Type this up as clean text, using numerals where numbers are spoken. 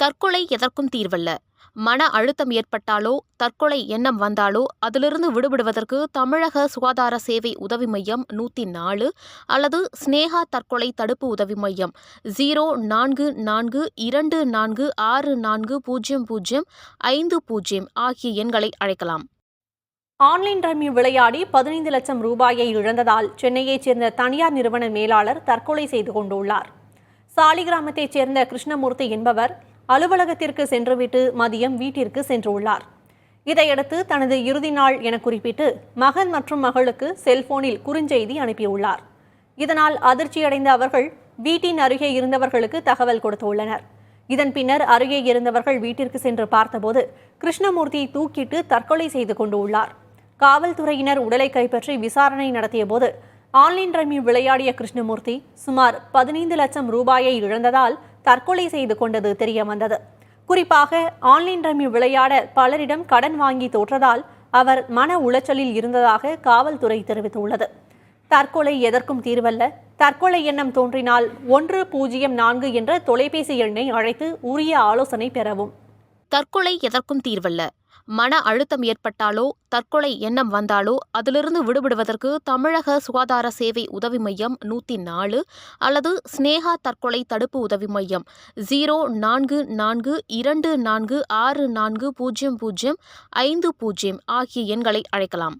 தற்கொலை எதற்கும் தீர்வல்ல. மன அழுத்தம் ஏற்பட்டாலோ தற்கொலை எண்ணம் வந்தாலோ அதிலிருந்து விடுபடுவதற்கு தமிழக சுகாதார சேவை உதவி மையம் 104 அல்லது ஸ்னேகா தற்கொலை தடுப்பு உதவி மையம் 0442640050 ஆகிய எண்களை அழைக்கலாம். ஆன்லைன் ரம்மி விளையாடி 15 லட்சம் ரூபாயை இழந்ததால் சென்னையைச் சேர்ந்த தனியார் நிறுவன மேலாளர் தற்கொலை செய்து கொண்டுள்ளார். சாலிகிராமத்தைச் சேர்ந்த கிருஷ்ணமூர்த்தி என்பவர் அலுவலகத்திற்கு சென்றுவிட்டு மதியம் வீட்டிற்கு சென்றுள்ளார். இதையடுத்து தனது இறுதி நாள் என குறிப்பிட்டு மகன் மற்றும் மகளுக்கு செல்போனில் குறுஞ்செய்தி அனுப்பியுள்ளார். இதனால் அதிர்ச்சியடைந்த அவர்கள் வீட்டின் அருகே இருந்தவர்களுக்கு தகவல் கொடுத்துள்ளனர். இதன் பின்னர் அருகே இருந்தவர்கள் வீட்டிற்கு சென்று பார்த்தபோது கிருஷ்ணமூர்த்தி தூக்கிட்டு தற்கொலை செய்து கொண்டுள்ளார். காவல்துறையினர் உடலை கைப்பற்றி விசாரணை நடத்திய போது ஆன்லைன் ரம்மி விளையாடிய கிருஷ்ணமூர்த்தி சுமார் 15 லட்சம் ரூபாயை இழந்ததால் தற்கொலை செய்து கொண்டது தெரிய வந்தது. குறிப்பாக ஆன்லைன் ரம்மி விளையாட பலரிடம் கடன் வாங்கி தோற்றதால் அவர் மன உளைச்சலில் இருந்ததாக காவல்துறை தெரிவித்துள்ளது. தற்கொலை எதற்கும் தீர்வல்ல. தற்கொலை எண்ணம் தோன்றினால் 104 என்ற தொலைபேசி எண்ணை அழைத்து உரிய ஆலோசனை பெறவும். தற்கொலை எதற்கும் தீர்வல்ல. மன அழுத்தம் ஏற்பட்டாலோ தற்கொலை எண்ணம் வந்தாலோ அதிலிருந்து விடுபடுவதற்கு தமிழக சுகாதார சேவை உதவி மையம் 104 அல்லது ஸ்னேகா தற்கொலை தடுப்பு உதவி மையம் 0442646050 ஆகிய எண்களை அழைக்கலாம்.